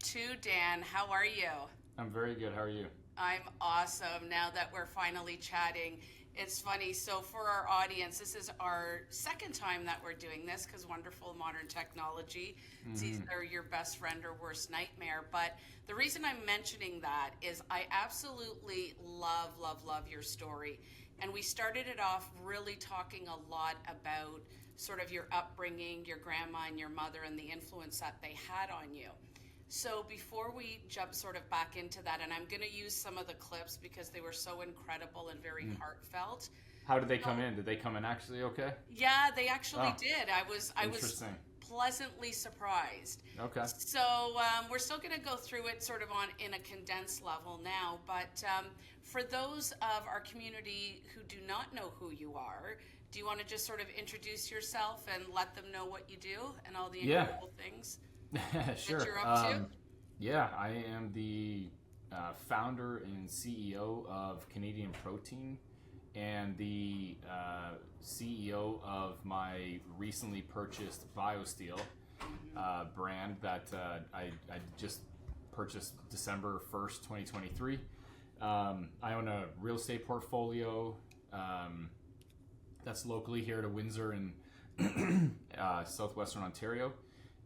too, Dan. How are you? I'm very good. How are you? I'm awesome now that we're finally chatting. It's funny. So, for our audience, this is our second time that we're doing this because wonderful modern technology. It's either your best friend or worst nightmare. But the reason I'm mentioning that is I absolutely love, love, love your story. And we started it off really talking a lot about sort of your upbringing, your grandma and your mother, and the influence that they had on you. So before we jump sort of back into that, and I'm going to use some of the clips because they were so incredible and very heartfelt. How did they come So, in? Did they come in actually okay? yeah, they actually Oh, did. I was interesting. pleasantly surprised. Okay. So we're still going to go through it sort of on in a condensed level now, but for those of our community who do not know who you are, do you want to just sort of introduce yourself and let them know what you do and all the Yeah, incredible things that sure. you're up to? Yeah, I am the founder and CEO of Canadian Protein and the CEO of my recently purchased BioSteel brand that I just purchased December 1st, 2023. I own a real estate portfolio that's locally here to Windsor in southwestern Ontario,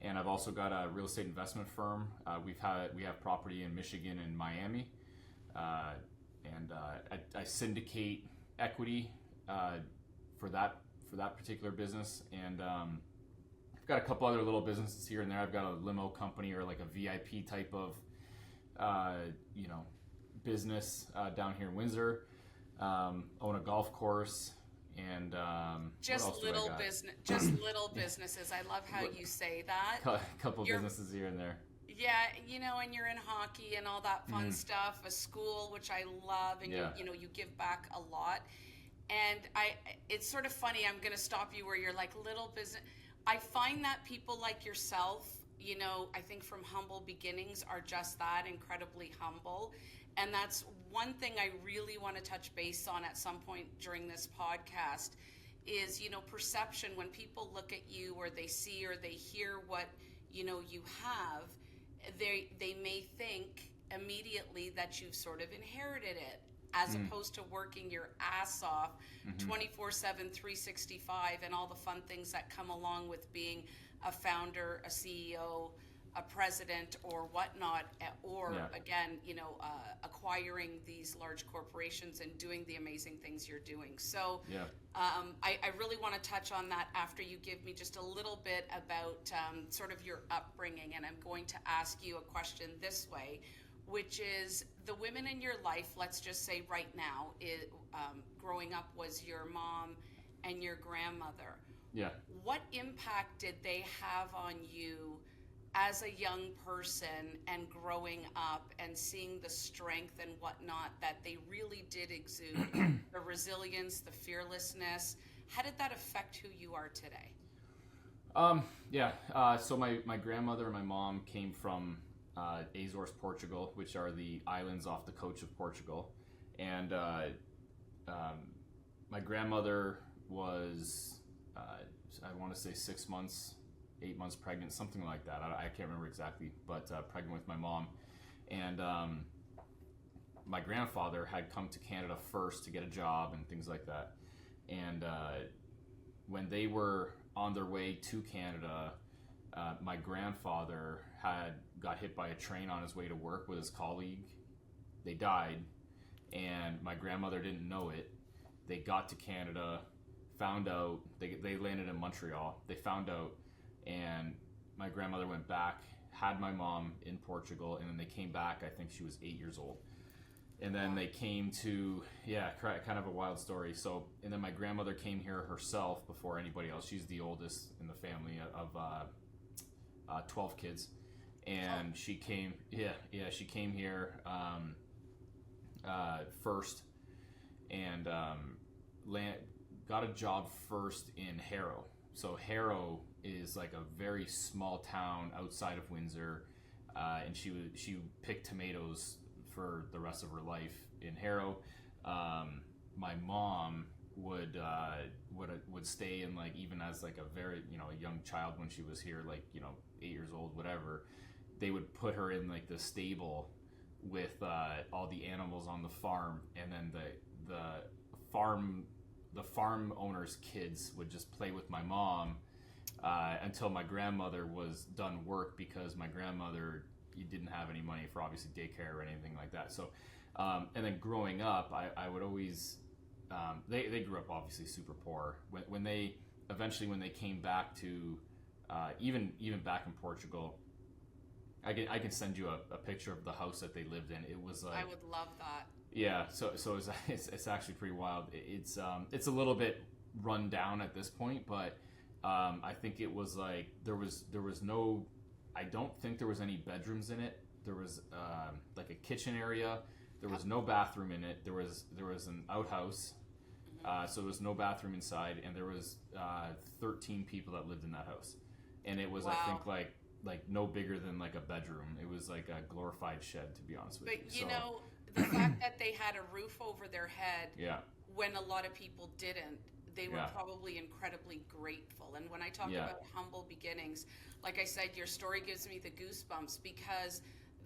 and I've also got a real estate investment firm. We have property in Michigan and Miami, uh, and I syndicate equity for that particular business, and I've got a couple other little businesses here and there. I've got a limo company or like a VIP type of uh, you know business down here in Windsor. Own a golf course, and what else Just do I little got? business, just little businesses. I love how you say that. Couple You're, businesses here and there. yeah, and you're in hockey and all that fun Mm, stuff, a school, which I love, and yeah. you give back a lot. And it's sort of funny. I'm going to stop you where you're like little business. I find that people like yourself, I think from humble beginnings are just that incredibly humble. And that's one thing I really want to touch base on at some point during this podcast is, perception. When people look at you or they see or they hear what, you have, they may think immediately that you've sort of inherited it as Mm, opposed to working your ass off mm-hmm. 24/7, 365, and all the fun things that come along with being a founder, a CEO, a president, or whatnot, or Yeah. again, acquiring these large corporations and doing the amazing things you're doing. So Yeah. I really want to touch on that after you give me just a little bit about sort of your upbringing. And I'm going to ask you a question this way, which is the women in your life, let's just say right now, growing up was your mom and your grandmother. Yeah. What impact did they have on you as a young person and growing up and seeing the strength and whatnot that they really did exude, the resilience, the fearlessness? How did that affect who you are today? Yeah. So my grandmother and my mom came from Azores, Portugal, which are the islands off the coast of Portugal, and um, my grandmother was I want to say 6 months, 8 months pregnant, something like that. I can't remember exactly, but pregnant with my mom, and my grandfather had come to Canada first to get a job and things like that, and when they were on their way to Canada, my grandfather had got hit by a train on his way to work with his colleague. They died, and my grandmother didn't know it. They got to Canada, found out, they landed in Montreal. They found out, and my grandmother went back, had my mom in Portugal, and then they came back. I think she was 8 years old. And then Wow. they came to, yeah, kind of a wild story. So, and then my grandmother came here herself before anybody else. She's the oldest in the family of 12 kids. Oh, And she came, she came here first, and land, got a job first in Harrow. So Harrow is like a very small town outside of Windsor, and she picked tomatoes for the rest of her life in Harrow. My mom would stay in, like, even as like a very a young child when she was here, like 8 years old, whatever. they would put her in like the stable with all the animals on the farm, and then the farm owner's kids would just play with my mom until my grandmother was done work, because my grandmother, you didn't have any money for obviously daycare or anything like that. So and then growing up, I would always they grew up obviously super poor. When they came back to even back in Portugal, I can send you a picture of the house that they lived in. It was like, I would love that. Yeah, so it's actually pretty wild. It's a little bit run down at this point, but I think it was like there was no, I don't think there was any bedrooms in it. There was like a kitchen area. There was no bathroom in it. There was an outhouse, so there was no bathroom inside, and there was 13 people that lived in that house, and it was, wow, I think like no bigger than like a bedroom. It was like a glorified shed, to be honest with you. But you know, the fact that they had a roof over their head, yeah, when a lot of people didn't, they were, yeah, probably incredibly grateful. And when I talk, yeah, about humble beginnings, like I said, your story gives me the goosebumps, because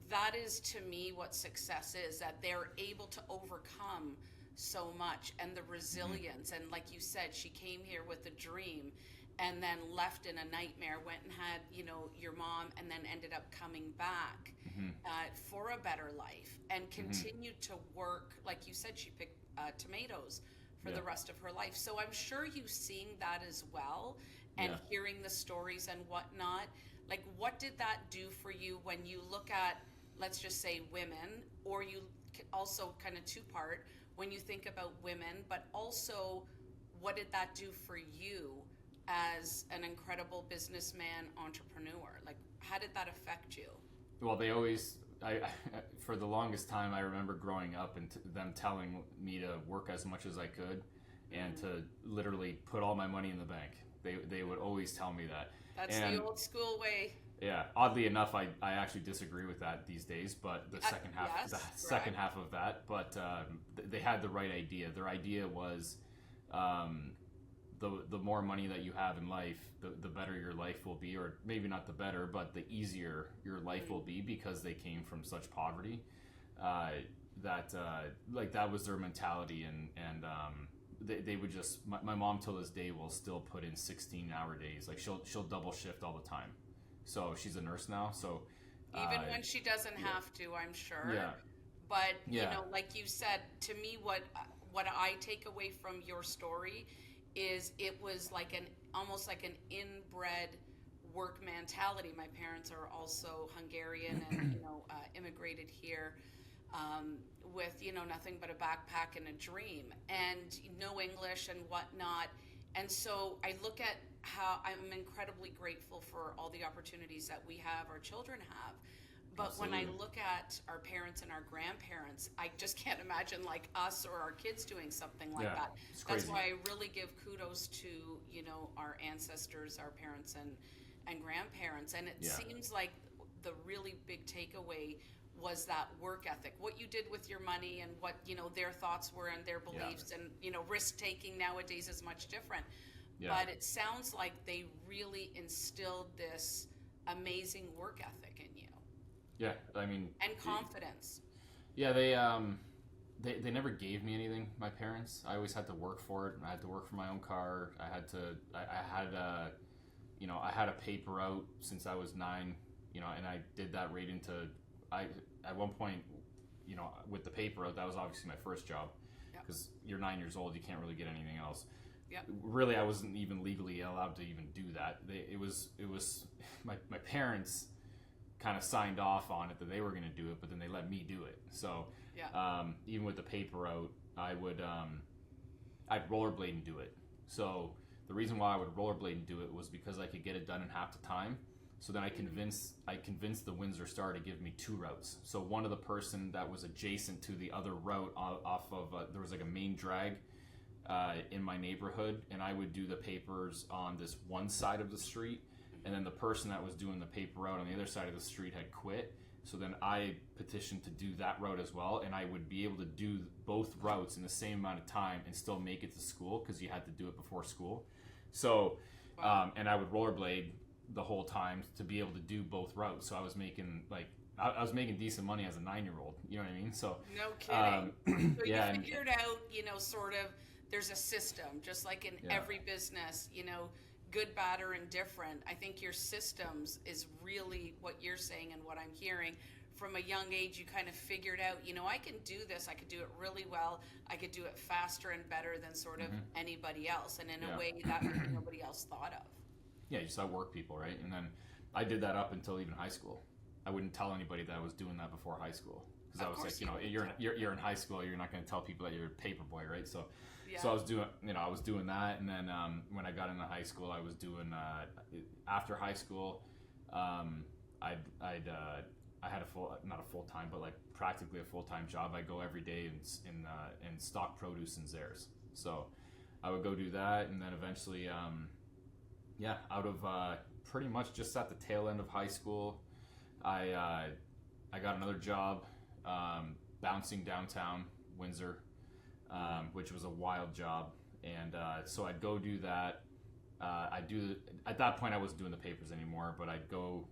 that is to me what success is, that they're able to overcome so much, and the resilience. And like you said, she came here with a dream and then left in a nightmare, went and had, you know, your mom, and then ended up coming back for a better life, and continued to work. Like you said, she picked tomatoes for the rest of her life. So I'm sure you've seen that as well, and hearing the stories and whatnot. Like, what did that do for you when you look at, let's just say, women, or you also kind of two-part, when you think about women, but also what did that do for you as an incredible businessman, entrepreneur? Like, how did that affect you? Well, they always, for the longest time, I remember growing up and them telling me to work as much as I could and to literally put all my money in the bank. They would always tell me that. That's the old school way. Yeah, oddly enough, I actually disagree with that these days. But the second half of that, but they had the right idea. Their idea was, the more money that you have in life, the better your life will be, or maybe not the better, but the easier your life will be, because they came from such poverty. That was their mentality, and they would just. My mom till this day will still put in 16-hour days. Like she'll double shift all the time. So she's a nurse now. So even when she doesn't have to, I'm sure. Yeah. But you know, like you said, to me, what I take away from your story is it was like almost like an inbred work mentality. My parents are also Hungarian and, you know, immigrated here with, you know, nothing but a backpack and a dream, and no English and whatnot. And so I look at how I'm incredibly grateful for all the opportunities that we have, our children have. But Absolutely. When I look at our parents and our grandparents, I just can't imagine like us or our kids doing something like that. That's why I really give kudos to, you know, our ancestors, our parents and grandparents. And it seems like the really big takeaway was that work ethic, what you did with your money, and what, you know, their thoughts were and their beliefs, and, you know, risk taking nowadays is much different. But it sounds like they really instilled this amazing work ethic in you. Yeah, I mean, and confidence. Yeah, they never gave me anything. My parents, I always had to work for it. I had to work for my own car. I had a paper route since I was 9. You know, and I did that right into. At one point, you know, with the paper route, that was obviously my first job, because you're 9 years old, you can't really get anything else. Really, I wasn't even legally allowed to even do that. It was my parents kind of signed off on it that they were going to do it, but then they let me do it. So even with the paper route, I'd rollerblade and do it. So the reason why I would rollerblade and do it was because I could get it done in half the time. So then I convinced the Windsor Star to give me 2 routes. So one of the person that was adjacent to the other route off of there was like a main drag in my neighborhood, and I would do the papers on this one side of the street, and then the person that was doing the paper route on the other side of the street had quit. So then I petitioned to do that route as well, and I would be able to do both routes in the same amount of time and still make it to school, because you had to do it before school. So and I would rollerblade the whole time to be able to do both routes. So I was making I was making decent money as a 9-year-old. You know what I mean? So No kidding. So yeah, you figured out, sort of, there's a system, just like in every business, good, bad, or indifferent. I think your systems is really what you're saying and what I'm hearing. From a young age, you kind of figured out, I can do this. I could do it really well. I could do it faster and better than sort of anybody else, and in a way that nobody else thought of. Yeah, you just outwork people, right? And then I did that up until even high school. I wouldn't tell anybody that I was doing that before high school, because I was like, you're in high school, you're not going to tell people that you're a paper boy, right? So I was doing that, and then when I got into high school, I was doing after high school, I had not a full time, but like practically a full time job. I go every day in stock produce in Azores. So I would go do that, and then eventually, out of pretty much just at the tail end of high school, I got another job bouncing downtown Windsor, which was a wild job, and so I'd go do that. At that point I wasn't doing the papers anymore, but I'd go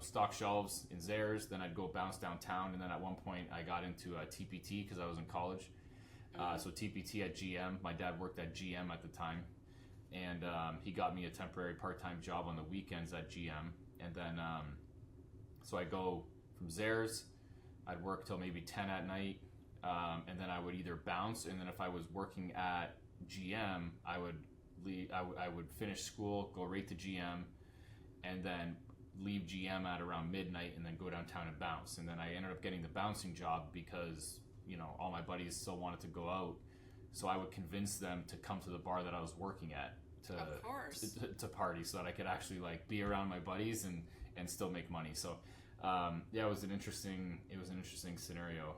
stock shelves in Azores, then I'd go bounce downtown, and then at one point I got into TPT because I was in college. So TPT at GM, my dad worked at GM at the time, and he got me a temporary part-time job on the weekends at GM, and then so I'd go from Azores, I'd work till maybe 10 at night, and then I would either bounce, and then if I was working at GM, I would leave. I would finish school, go right to GM, and then leave GM at around midnight, and then go downtown and bounce. And then I ended up getting the bouncing job because all my buddies still wanted to go out, so I would convince them to come to the bar that I was working at to party, so that I could actually like be around my buddies and still make money. So it was an interesting scenario,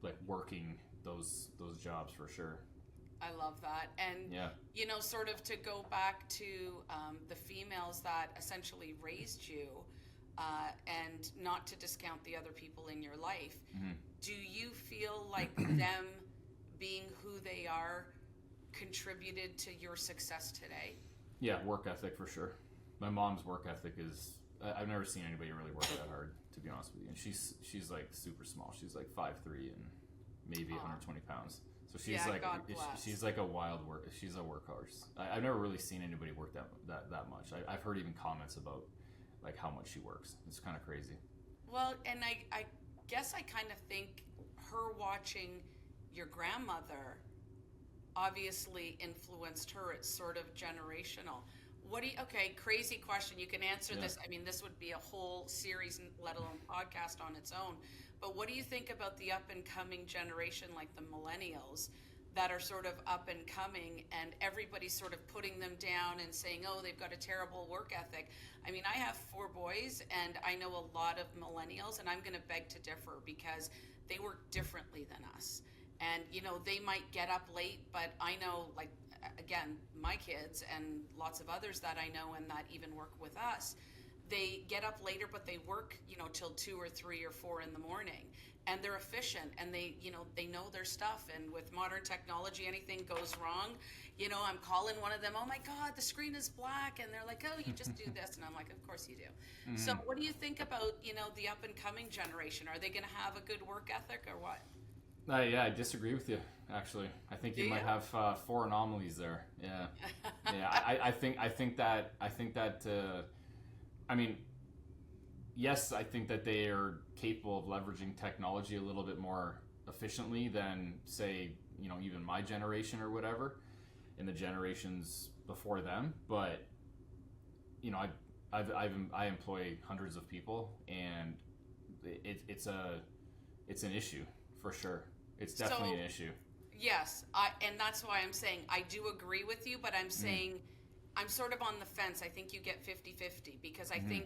like working those jobs for sure. I love that. And, sort of to go back to the females that essentially raised you, and not to discount the other people in your life, do you feel like them being who they are contributed to your success today? Yeah, work ethic for sure. My mom's work ethic is, I've never seen anybody really work that hard, to be honest with you. And she's like super small. She's like 5'3" and maybe 120 pounds. So she's like a wild work. She's a workhorse. I've never really seen anybody work that much. I've heard even comments about like how much she works. It's kind of crazy. Well, and I guess I kind of think her watching your grandmother obviously influenced her. It's sort of generational. Crazy question. You can answer this. I mean, this would be a whole series, let alone podcast on its own. But what do you think about the up and coming generation, like the millennials, that are sort of up and coming, and everybody's sort of putting them down and saying, oh, they've got a terrible work ethic? I mean, I have 4 boys, and I know a lot of millennials, and I'm going to beg to differ because they work differently than us. And, they might get up late, but I know, like, again, my kids and lots of others that I know and that even work with us, they get up later, but they work, till 2 or 3 or 4 in the morning, and they're efficient, and they know their stuff. And with modern technology, anything goes wrong, I'm calling one of them, oh my God, the screen is black. And they're like, oh, you just do this. And I'm like, of course you do. Mm-hmm. So what do you think about, the up and coming generation? Are they going to have a good work ethic or what? I disagree with you, actually. I think you might have 4 anomalies there. Yeah. I think that I mean, yes, I think that they are capable of leveraging technology a little bit more efficiently than, say, even my generation or whatever, and the generations before them. But I employ hundreds of people, and it's an issue for sure. It's definitely an issue. Yes, and that's why I'm saying I do agree with you, but I'm saying I'm sort of on the fence. I think you get 50-50 because I think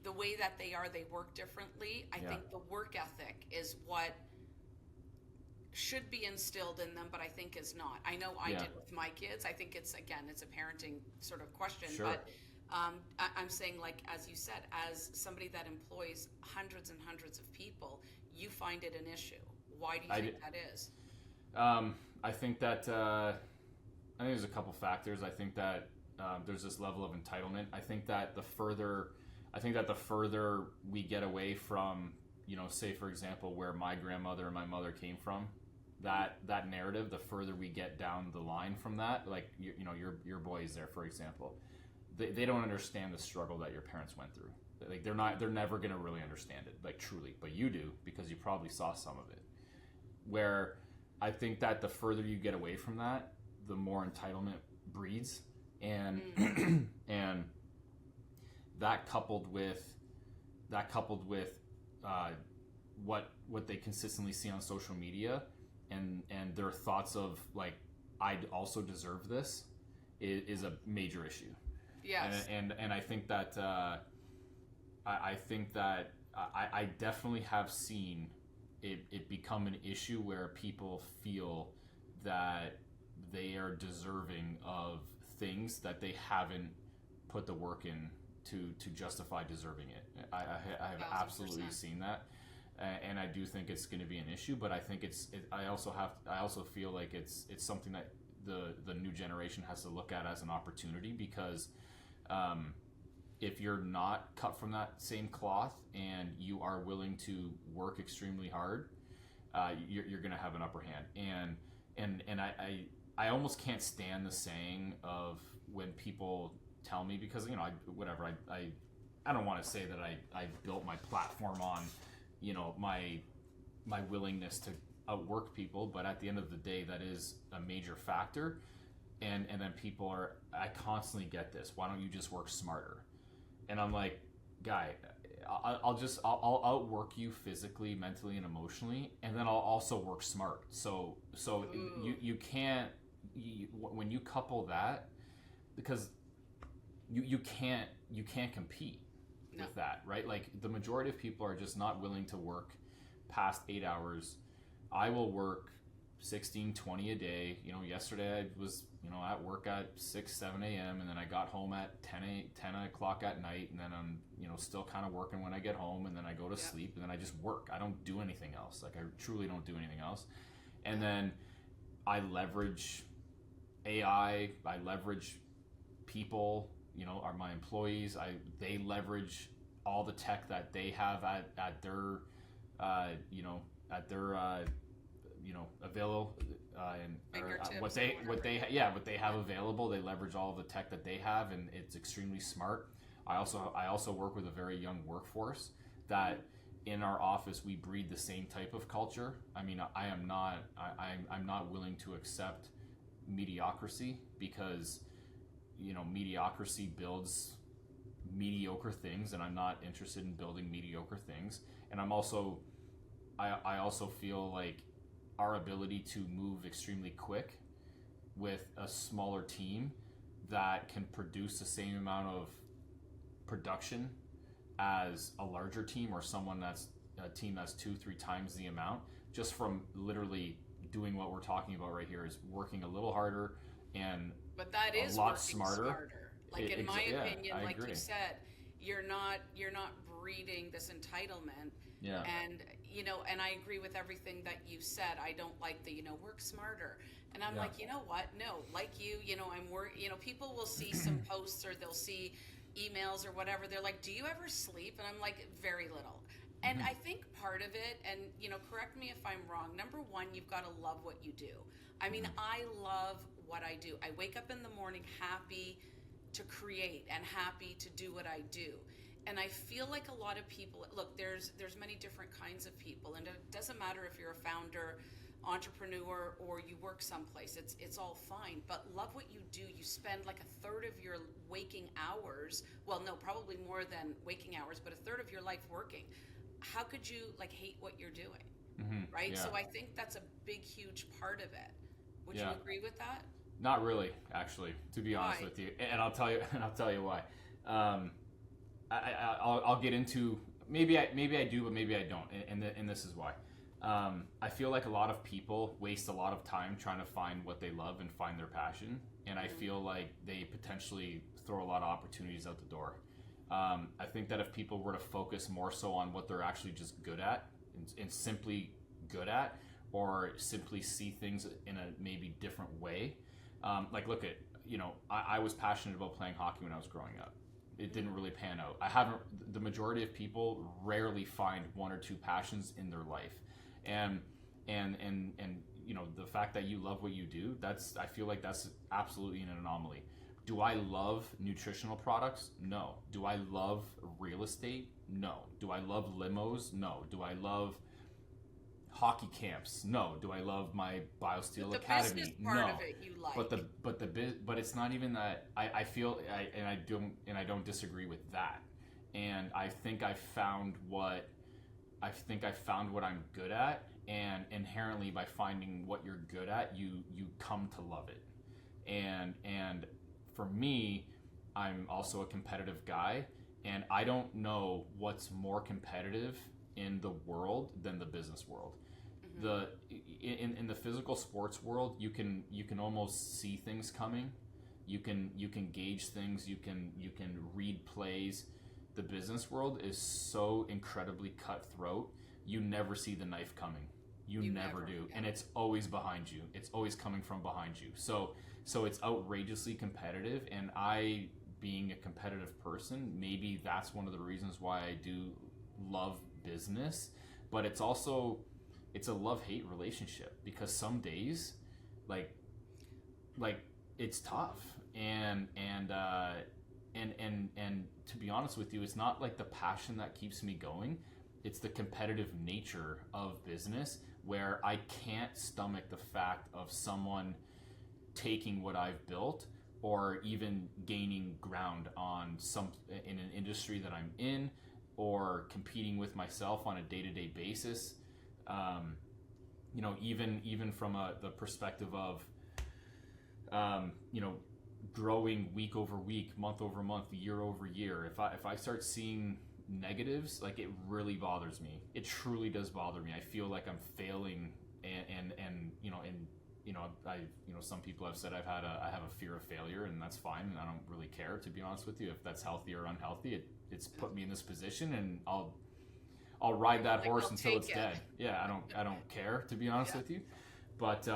the way that they work differently. I think the work ethic is what should be instilled in them, but I think is not. I know I did with my kids. I think it's a parenting sort of question, but I'm saying, like, as you said, as somebody that employs hundreds and hundreds of people, you find it an issue. Why do you think that is? I think that I think there's a couple factors. I think that there's this level of entitlement. I think that the further we get away from, say for example, where my grandmother and my mother came from, that narrative, the further we get down the line from that, like your boys there, for example, they don't understand the struggle that your parents went through. Like they're never gonna really understand it, like truly, but you do, because you probably saw some of it. Where I think that the further you get away from that, the more entitlement breeds, and and that coupled with what they consistently see on social media, and their thoughts of like, I'd also deserve this, is a major issue. Yes. And I think that I definitely have seen it become an issue where people feel that they are deserving of things that they haven't put the work in to justify deserving it. I have 1000%. absolutely seen that, and I do think it's going to be an issue. But I think I also feel like it's something that the new generation has to look at as an opportunity, because if you're not cut from that same cloth and you are willing to work extremely hard, you're going to have an upper hand. And I almost can't stand the saying of when people tell me, because I don't want to say that I built my platform on my willingness to outwork people, but at the end of the day, that is a major factor. And then I constantly get this, why don't you just work smarter? And I'm like, guy, I'll outwork you physically, mentally, and emotionally, and then I'll also work smart. So you can't, when you couple that, because you can't compete with that, right? Like the majority of people are just not willing to work past 8 hours. I will work 16, 20 a day. Yesterday I was, at work at 6, 7 a.m. and then I got home at 10 o'clock at night, and then I'm, still kind of working when I get home, and then I go to sleep, and then I just work. I don't do anything else. Like I truly don't do anything else. And then I leverage AI, I leverage people, are my employees. They leverage all the tech that they have at their available, and what they have available. They leverage all the tech that they have, and it's extremely smart. I also work with a very young workforce that in our office we breed the same type of culture. I mean, I'm not willing to accept mediocrity, because mediocrity builds mediocre things, and I'm not interested in building mediocre things. And I also feel like our ability to move extremely quick with a smaller team that can produce the same amount of production as a larger team, or a team that's 2-3 times the amount, just from literally doing what we're talking about right here, is working a little harder and but that is a lot working smarter. Like in my opinion, I like agree. you said, you're not breeding this entitlement. Yeah. And and I agree with everything that you said. I don't like the work smarter. And I'm like, what? No, like people will see some posts, or they'll see emails or whatever. They're like, do you ever sleep? And I'm like, very little. And I think part of it, and correct me if I'm wrong, number one, you've got to love what you do. I mean, I love what I do. I wake up in the morning happy to create and happy to do what I do. And I feel like a lot of people, look, there's many different kinds of people, and it doesn't matter if you're a founder, entrepreneur, or you work someplace. It's all fine. But love what you do. You spend like a third of your waking hours, well, no, probably more than waking hours, but a third of your life working. How could you hate what you're doing? Right? Yeah. So I think that's a big, huge part of it. Would you agree with that? Not really, actually, to be honest with you. And I'll tell you why. I'll get into, maybe I do, but maybe I don't, and this is why. I feel like a lot of people waste a lot of time trying to find what they love and find their passion, and I feel like they potentially throw a lot of opportunities out the door. I think that if people were to focus more so on what they're actually just good at, and simply good at, or simply see things in a maybe different way, like look at, I was passionate about playing hockey when I was growing up. It didn't really pan out. I haven't. The majority of people rarely find one or two passions in their life, and the fact that you love what you do, I feel like that's absolutely an anomaly. Do I love nutritional products? No. Do I love real estate? No. Do I love limos? No. Do I love hockey camps? No. Do I love my BioSteel Academy? The business part no. of it you like. But it's not even that. I feel I don't disagree with that. And I think I found what I'm good at, and inherently by finding what you're good at, you come to love it. And for me, I'm also a competitive guy, and I don't know what's more competitive in the world than the business world. In the physical sports world, you can almost see things coming. You can gauge things. You can read plays. The business world is so incredibly cutthroat. You never see the knife coming. You never do, and it's always behind you. It's always coming from behind you. So it's outrageously competitive, and I, being a competitive person, maybe that's one of the reasons why I do love business. But it's a love-hate relationship, because some days, like it's tough, and to be honest with you, it's not like the passion that keeps me going. It's the competitive nature of business, where I can't stomach the fact of someone taking what I've built, or even gaining ground in an industry that I'm in, or competing with myself on a day-to-day basis. Even from the perspective of growing week over week, month over month, year over year. If I start seeing negatives, like, it really bothers me. It truly does bother me. I feel like I'm failing, and some people have said I have a fear of failure, and that's fine, and I don't really care, to be honest with you, if that's healthy or unhealthy. It's put me in this position, and I'll ride that horse until it's dead. Yeah, I don't care, to be honest with you. But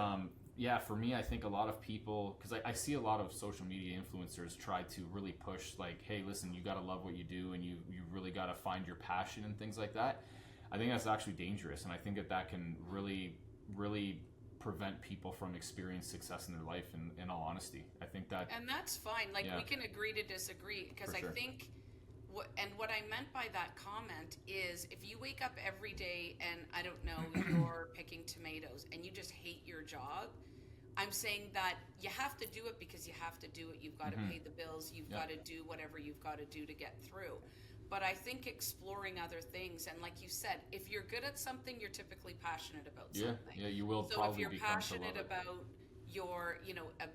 for me, I think a lot of people, because I see a lot of social media influencers try to really push, like, hey, listen, you got to love what you do, and you really got to find your passion and things like that. I think that's actually dangerous, and I think that can really, really prevent people from experiencing success in their life, in all honesty. I think that... And that's fine. We can agree to disagree, because I think... What I meant by that comment is, if you wake up every day and, I don't know, you're picking tomatoes and you just hate your job, I'm saying that you have to do it because you have to do it. You've got to pay the bills. You've got to do whatever you've got to do to get through. But I think exploring other things, and like you said, if you're good at something, you're typically passionate about something. Yeah, you will so probably if you're become passionate to love about your,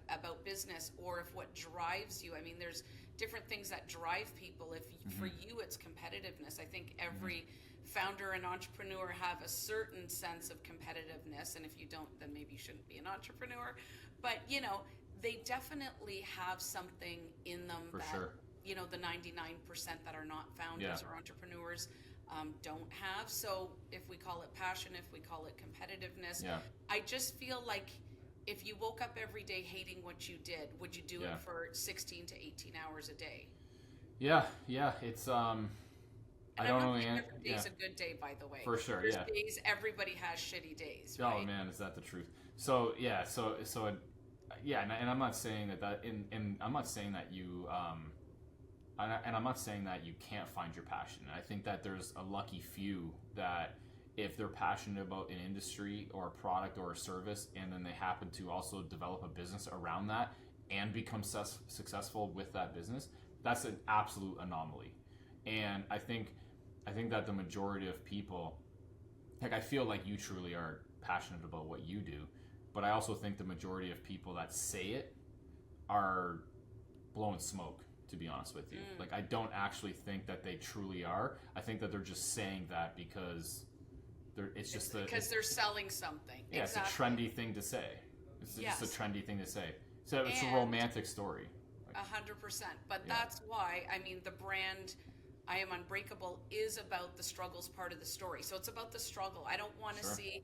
about business, or if what drives you, I mean, there's different things that drive people. If for you it's competitiveness, I think every founder and entrepreneur have a certain sense of competitiveness, and if you don't, then maybe you shouldn't be an entrepreneur. But they definitely have something in them the 99% that are not founders or entrepreneurs don't have. So if we call it passion, if we call it competitiveness, I just feel like, if you woke up every day hating what you did, would you do it for 16 to 18 hours a day? Yeah, it's I don't know. Every day's a good day, by the way. For sure, There's days, everybody has shitty days, right? Oh man, is that the truth? So and I'm not saying that and I'm not saying that you and I'm not saying that you can't find your passion. I think that there's a lucky few that, if they're passionate about an industry or a product or a service, and then they happen to also develop a business around that and become successful with that business, that's an absolute anomaly. And I think that the majority of people, like, I feel like you truly are passionate about what you do, but I also think the majority of people that say it are blowing smoke, to be honest with you. Like, I don't actually think that they truly are. I think that they're just saying that because they're selling something. Yeah, exactly. It's a trendy thing to say. It's just a trendy thing to say. So it's a romantic story. 100%. But that's why, I mean, the brand I Am Unbreakable is about the struggles part of the story. So it's about the struggle. I don't want to Sure. see,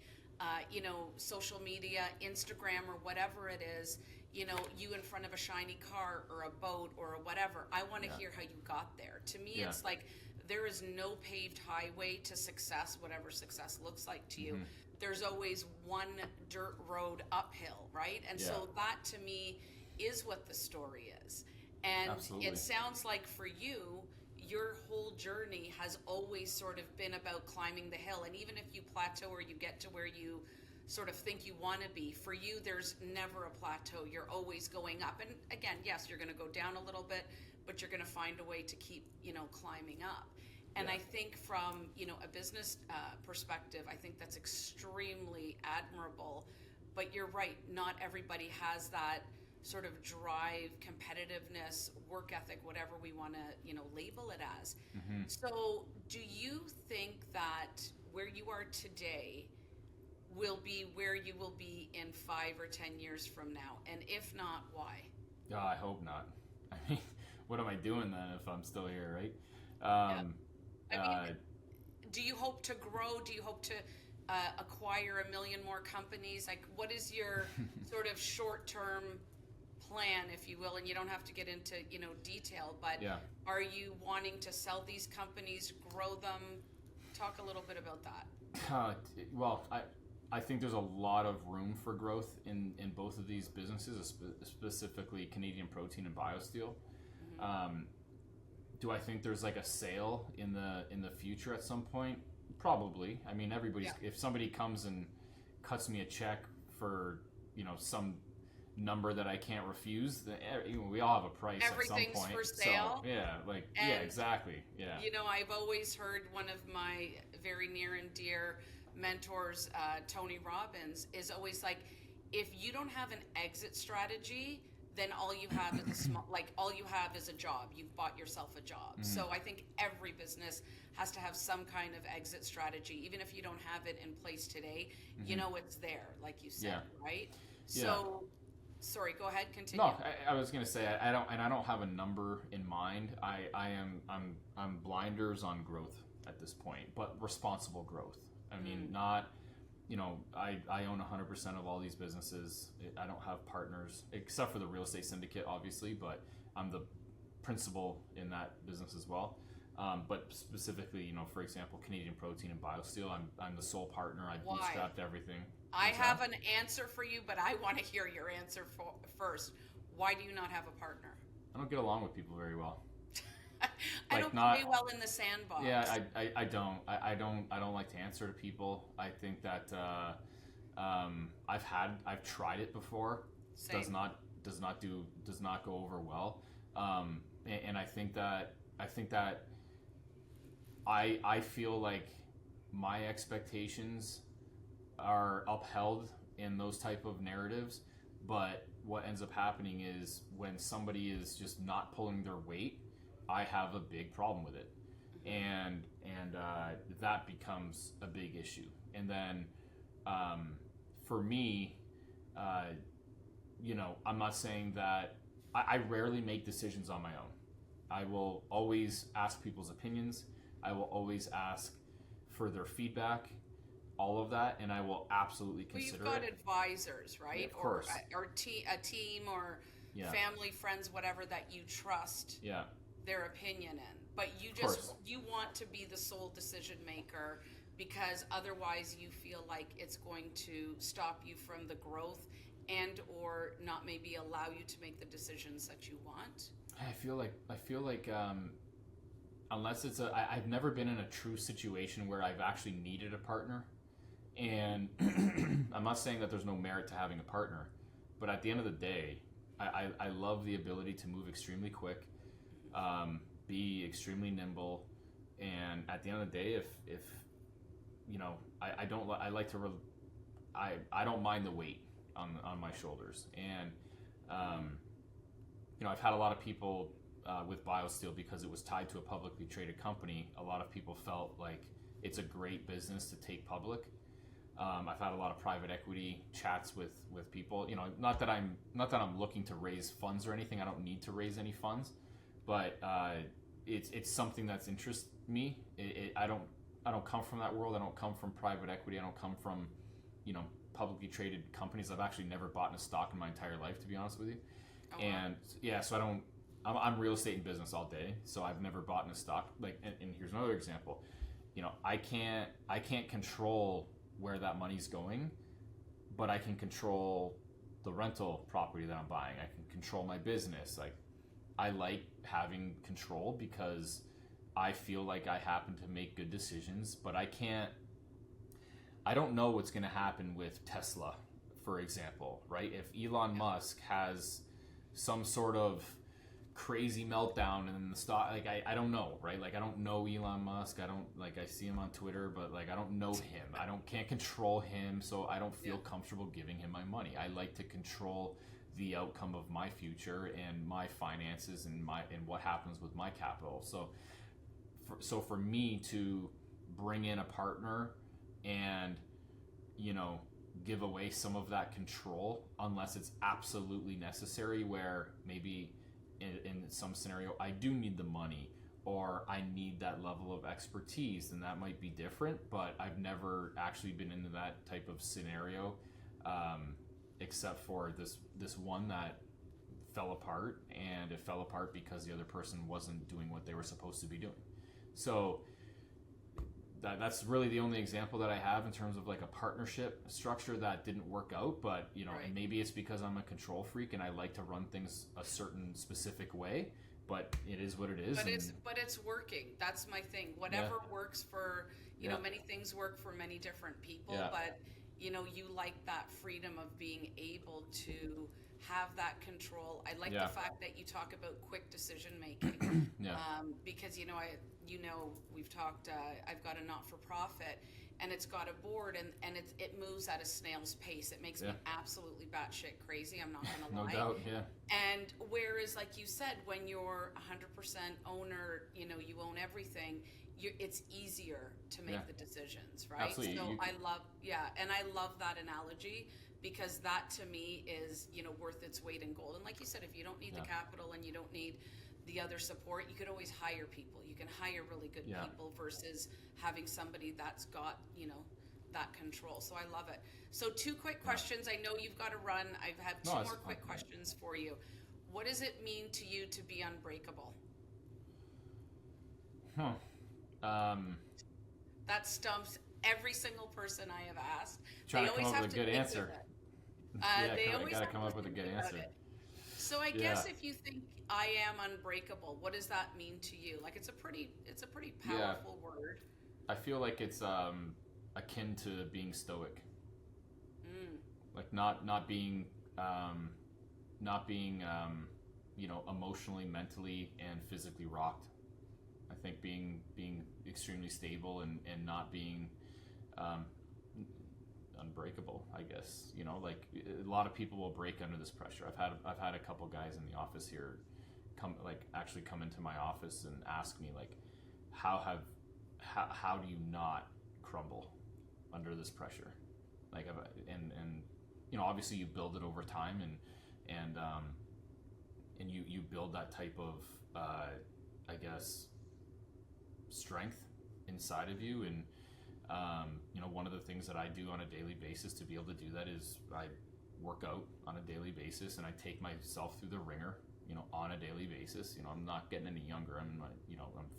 social media, Instagram or whatever it is, you in front of a shiny car or a boat or whatever. I want to hear how you got there. To me, Yeah. it's like there is no paved highway to success, whatever success looks like to you. There's always one dirt road uphill, right? And so that to me is what the story is. And Absolutely. it sounds like for you, your whole journey has always sort of been about climbing the hill. And even if you plateau or you get to where you sort of think you want to be, for you, there's never a plateau. You're always going up. And again, yes, you're going to go down a little bit, but you're going to find a way to keep, climbing up. And I think from, a business perspective, I think that's extremely admirable. But you're right, not everybody has that sort of drive, competitiveness, work ethic, whatever we want to, label it as. So do you think that where you are today will be where you will be in 5 or 10 years from now? And if not, why? I hope not. I mean, what am I doing then if I'm still here, right? Do you hope to grow? Do you hope to acquire 1 million more companies? Like, what is your sort of short-term plan, if you will? And you don't have to get into, detail, but are you wanting to sell these companies, grow them? Talk a little bit about that. Well, I think there's a lot of room for growth in both of these businesses, specifically Canadian Protein and BioSteel. Do I think there's like a sale in the future at some point? Probably. I mean, if somebody comes and cuts me a check for, some number that I can't refuse, then we all have a price at some point. Everything's for sale. So, exactly. Yeah. I've always heard one of my very near and dear mentors, Tony Robbins, is always like, if you don't have an exit strategy, then all you have is all you have is a job. You've bought yourself a job. So I think every business has to have some kind of exit strategy, even if you don't have it in place today. It's there, like you said, right? So, sorry, go ahead, continue. No, I was going to say I don't have a number in mind. I'm blinders on growth at this point, but responsible growth. I mean, not. I own 100% of all these businesses. I don't have partners, except for the real estate syndicate, obviously, but I'm the principal in that business as well. But specifically, for example, Canadian Protein and BioSteel, I'm the sole partner. I bootstrapped everything. I have an answer for you, but I want to hear your answer first. Why do you not have a partner? I don't get along with people very well. I don't play well in the sandbox. Yeah, I don't. I don't like to answer to people. I think that I've tried it before. Same. Does not go over well. And I think that I feel like my expectations are upheld in those type of narratives, but what ends up happening is when somebody is just not pulling their weight, I have a big problem with it, and that becomes a big issue. And then for me, I'm not saying that I rarely make decisions on my own. I will always ask people's opinions. I will always ask for their feedback, all of that, and I will absolutely consider it. Well, you've got advisors, right? Yeah, of course. Or a team or family, friends, whatever that you trust their opinion in. But you want to be the sole decision maker, because otherwise you feel like it's going to stop you from the growth and or not maybe allow you to make the decisions that you want. I feel like unless it's I've never been in a true situation where I've actually needed a partner. And I'm not saying that there's no merit to having a partner, but at the end of the day, I love the ability to move extremely quick, be extremely nimble, and at the end of the day, if I don't mind the weight on my shoulders. And I've had a lot of people with BioSteel, because it was tied to a publicly traded company. A lot of people felt like it's a great business to take public. I've had a lot of private equity chats with people. Not that I'm looking to raise funds or anything. I don't need to raise any funds, but it's something that's interests me. I don't come from that world. I don't come from private equity. I don't come from, publicly traded companies. I've actually never bought in a stock in my entire life, to be honest with you. Oh, And yeah, so I'm real estate and business all day. So I've never bought in a stock. Like, and here's another example. I can't control where that money's going, but I can control the rental property that I'm buying. I can control my business. Like, I like having control because I feel like I happen to make good decisions, but I don't know what's going to happen with Tesla, for example, right? If Elon Musk has some sort of crazy meltdown in the stock, like, I don't know, right? Like, I don't know Elon Musk. I see him on Twitter, but like, I don't know him. Can't control him, so I don't feel comfortable giving him my money. I like to control the outcome of my future and my finances and what happens with my capital. So for me to bring in a partner and give away some of that control, unless it's absolutely necessary, where maybe in some scenario I do need the money or I need that level of expertise, then that might be different. But I've never actually been into that type of scenario, except for this one that fell apart, and it fell apart because the other person wasn't doing what they were supposed to be doing. So that's really the only example that I have in terms of like a partnership structure that didn't work out. But Right. maybe it's because I'm a control freak and I like to run things a certain specific way. But it is what it is. But it's working. That's my thing. Whatever works for many things work for many different people. Yeah. But you like that freedom of being able to have that control. I like the fact that you talk about quick decision making. Because we've talked. I've got a not-for-profit, and it's got a board, and it moves at a snail's pace. It makes me absolutely batshit crazy. I'm not gonna lie. No doubt. Yeah. And whereas, like you said, when you're 100% owner, you own everything. It's easier to make the decisions, right? Absolutely. So I love that analogy, because that to me is worth its weight in gold. And like you said, if you don't need the capital and you don't need the other support, you could always hire people. You can hire really good people versus having somebody that's got that control. So I love it. So 2 quick questions. I know you've got to run. I have two more quick questions for you. What does it mean to you to be unbreakable? That stumps every single person I have asked. Trying They to come always up have with a to good think answer. of it. You always gotta have come to up with a good think about answer. it. So I guess if you think I am unbreakable, what does that mean to you? Like, it's a pretty powerful word. I feel like it's akin to being stoic. Like not being emotionally, mentally, and physically rocked. I think being extremely stable and not being unbreakable, I guess. Like, a lot of people will break under this pressure. I've had a couple guys in the office here come into my office and ask me, like, how do you not crumble under this pressure? Like, and obviously you build it over time, and you build that type of I guess strength inside of you. And one of the things that I do on a daily basis to be able to do that is I work out on a daily basis, and I take myself through the ringer on a daily basis. I'm not getting any younger. I'm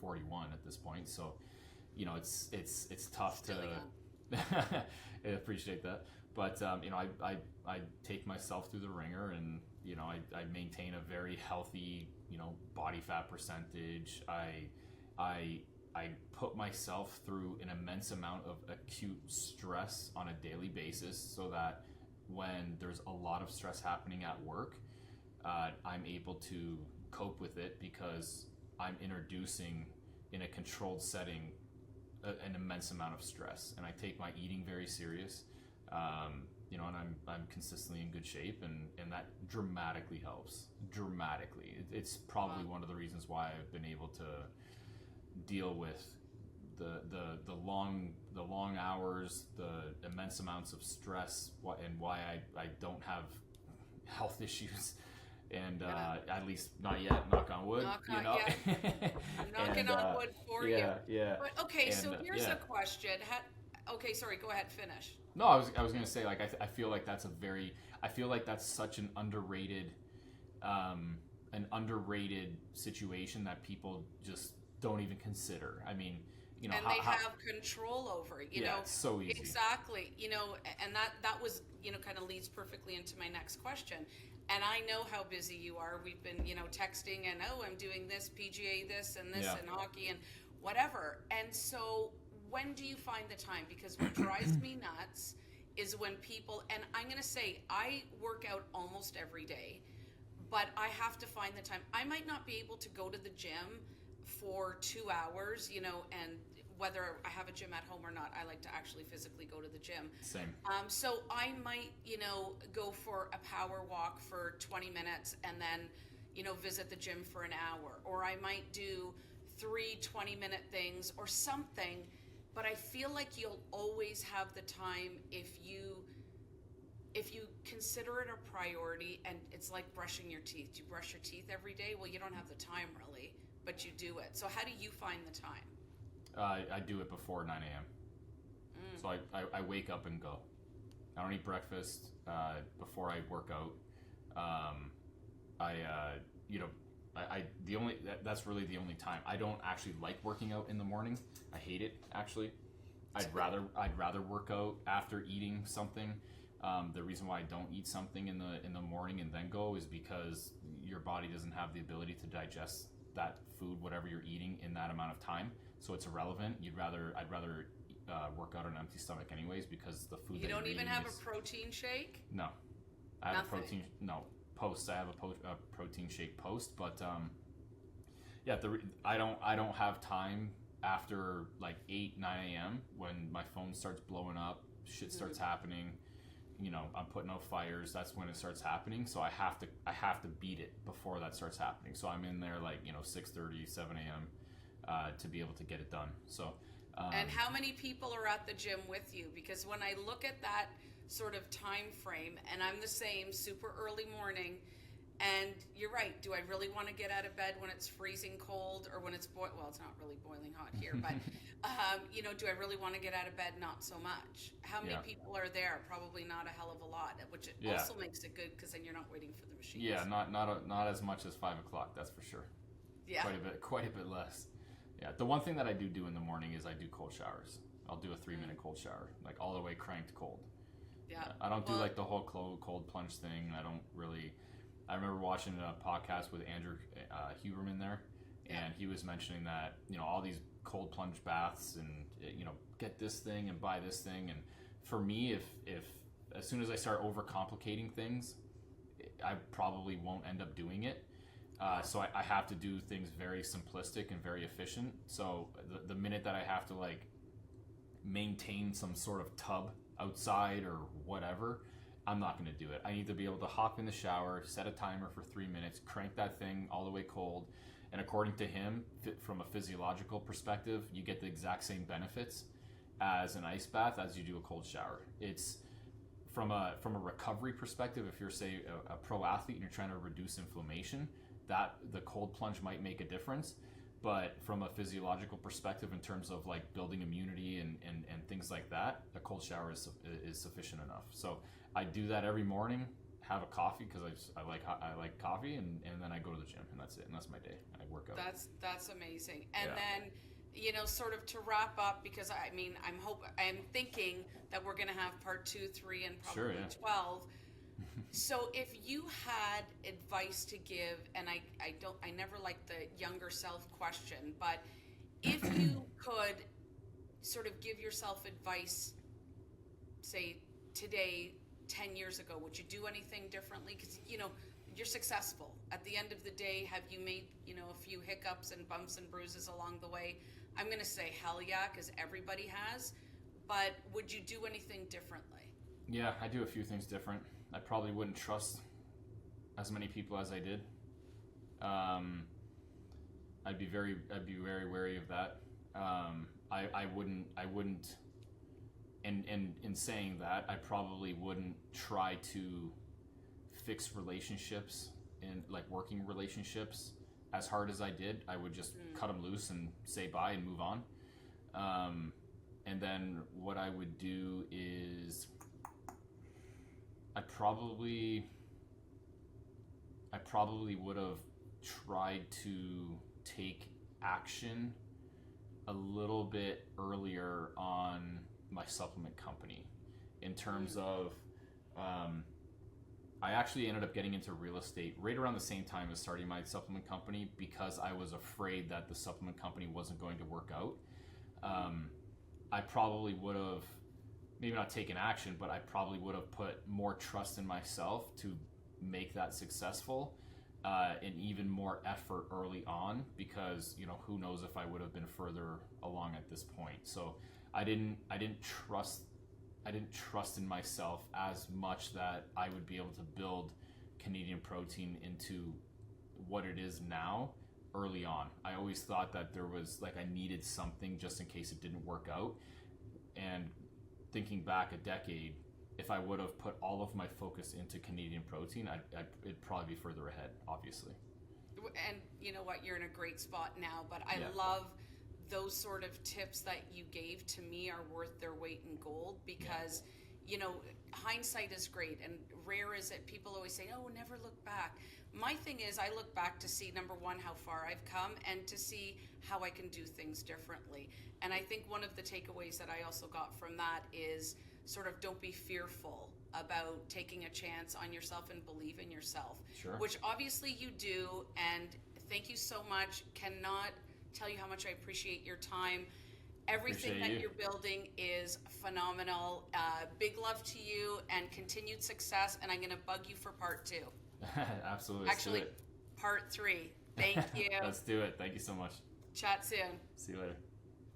41 at this point, so it's tough Still to I appreciate that. But I take myself through the ringer, and I maintain a very healthy body fat percentage. I put myself through an immense amount of acute stress on a daily basis, so that when there's a lot of stress happening at work, I'm able to cope with it, because I'm introducing, in a controlled setting, an immense amount of stress. And I take my eating very serious, and I'm consistently in good shape, and that dramatically helps. Dramatically. It's probably one of the reasons why I've been able to deal with the long hours, the immense amounts of stress, and why I don't have health issues and at least not yet. Knock on wood. Knock You on, know. yeah. I'm knocking on wood for you. Yeah. But okay, so And, here's a question. Okay, sorry, go ahead, finish. No, I was gonna say, like, I feel like that's I feel like that's such an underrated situation that people just don't even consider. I mean, you know, and they have control over it, you know. It's so easy. Exactly, you know, and that was, you know, kind of leads perfectly into my next question. And I know how busy you are. We've been, you know, texting and, oh, I'm doing this, PGA this and this and hockey and whatever. And so when do you find the time? Because what drives me nuts is when people, and I'm going to say, I work out almost every day, but I have to find the time. I might not be able to go to the gym for 2 hours, you know, and whether I have a gym at home or not, I like to actually physically go to the gym. Same. So I might, you know, go for a power walk for 20 minutes and then, you know, visit the gym for an hour. Or I might do 3 20-minute things or something. But I feel like you'll always have the time if you consider it a priority, and it's like brushing your teeth. You brush your teeth every day? Well, you don't have the time really, but you do it. So how do you find the time? I do it before 9 a.m. So I wake up and go. I don't eat breakfast before I work out. That's really the only time. I don't actually like working out in the morning. I hate it, actually. I'd rather work out after eating something. The reason why I don't eat something in the morning and then go is because your body doesn't have the ability to digest that food, whatever you're eating, in that amount of time. So it's irrelevant. I'd rather work out on an empty stomach anyways, because the food. You don't even have a protein shake? No, I have Nothing. a protein. No, post. I have a protein shake post, but I don't have time after like 8-9 a.m. when my phone starts blowing up, shit starts happening. You know, I'm putting out fires. That's when it starts happening. So I have to beat it before that starts happening. So I'm in there like, you know, 6:30, 7 a.m. To be able to get it done. So. And how many people are at the gym with you? Because when I look at that sort of time frame, and I'm the same, super early morning, and you're right, do I really want to get out of bed when it's freezing cold or when it's well, it's not really boiling hot here, but you know, do I really want to get out of bed? Not so much. How many people are there? Probably not a hell of a lot, which also makes it good because then you're not waiting for the machines. Yeah, not as much as 5 o'clock, that's for sure. Yeah, quite a bit less. Yeah, the one thing that I do in the morning is I do cold showers. I'll do a 3-minute cold shower, like all the way cranked cold. Yeah, I don't do like the whole cold plunge thing. I remember watching a podcast with Andrew Huberman there, and he was mentioning that, you know, all these cold plunge baths and, you know, get this thing and buy this thing. And for me, if as soon as I start overcomplicating things, I probably won't end up doing it. So I have to do things very simplistic and very efficient. So the minute that I have to like maintain some sort of tub outside or whatever, I'm not going to do it. I need to be able to hop in the shower, set a timer for 3 minutes, crank that thing all the way cold. And according to him, from a physiological perspective, you get the exact same benefits as an ice bath as you do a cold shower. It's from a recovery perspective, if you're, say, a pro athlete and you're trying to reduce inflammation, that the cold plunge might make a difference. But from a physiological perspective, in terms of like building immunity and things like that, a cold shower is sufficient enough. So I do that every morning, have a coffee because I like coffee, and then I go to the gym, and that's it, and that's my day. I work out. That's amazing. And then, you know, sort of to wrap up, because I mean, I'm thinking that we're going to have part 2, 3, and probably 12. So if you had advice to give, and I never like the younger self question, but if you could sort of give yourself advice, say today, 10 years ago, would you do anything differently? Because, you know, you're successful. At the end of the day, have you made, you know, a few hiccups and bumps and bruises along the way? I'm going to say hell yeah, because everybody has. But would you do anything differently? Yeah, I do a few things different. I probably wouldn't trust as many people as I did. I'd be very wary of that. I wouldn't. And in saying that, I probably wouldn't try to fix relationships in like working relationships as hard as I did. I would just cut them loose and say bye and move on. And then what I would do is I probably would have tried to take action a little bit earlier on my supplement company, in terms of I actually ended up getting into real estate right around the same time as starting my supplement company, because I was afraid that the supplement company wasn't going to work out. I probably would have maybe not taken action, but I probably would have put more trust in myself to make that successful, and even more effort early on, because who knows if I would have been further along at this point. So I didn't trust in myself as much that I would be able to build Canadian Protein into what it is now early on. I always thought that there was I needed something just in case it didn't work out. And thinking back a decade, if I would have put all of my focus into Canadian Protein, it'd probably be further ahead, obviously. And you know what, you're in a great spot now, but I love those sort of tips that you gave to me are worth their weight in gold, because hindsight is great, and rare is it. People always say, oh, never look back. My thing is, I look back to see, number one, how far I've come, and to see how I can do things differently. And I think one of the takeaways that I also got from that is sort of don't be fearful about taking a chance on yourself and believe in yourself. Sure. Which obviously you do, and thank you so much. Cannot tell you how much I appreciate your time. Everything that you're building is phenomenal. Big love to you and continued success, and I'm going to bug you for part 2. Absolutely. Actually, part 3. Thank you. Let's do it. Thank you so much. Chat soon. See you later.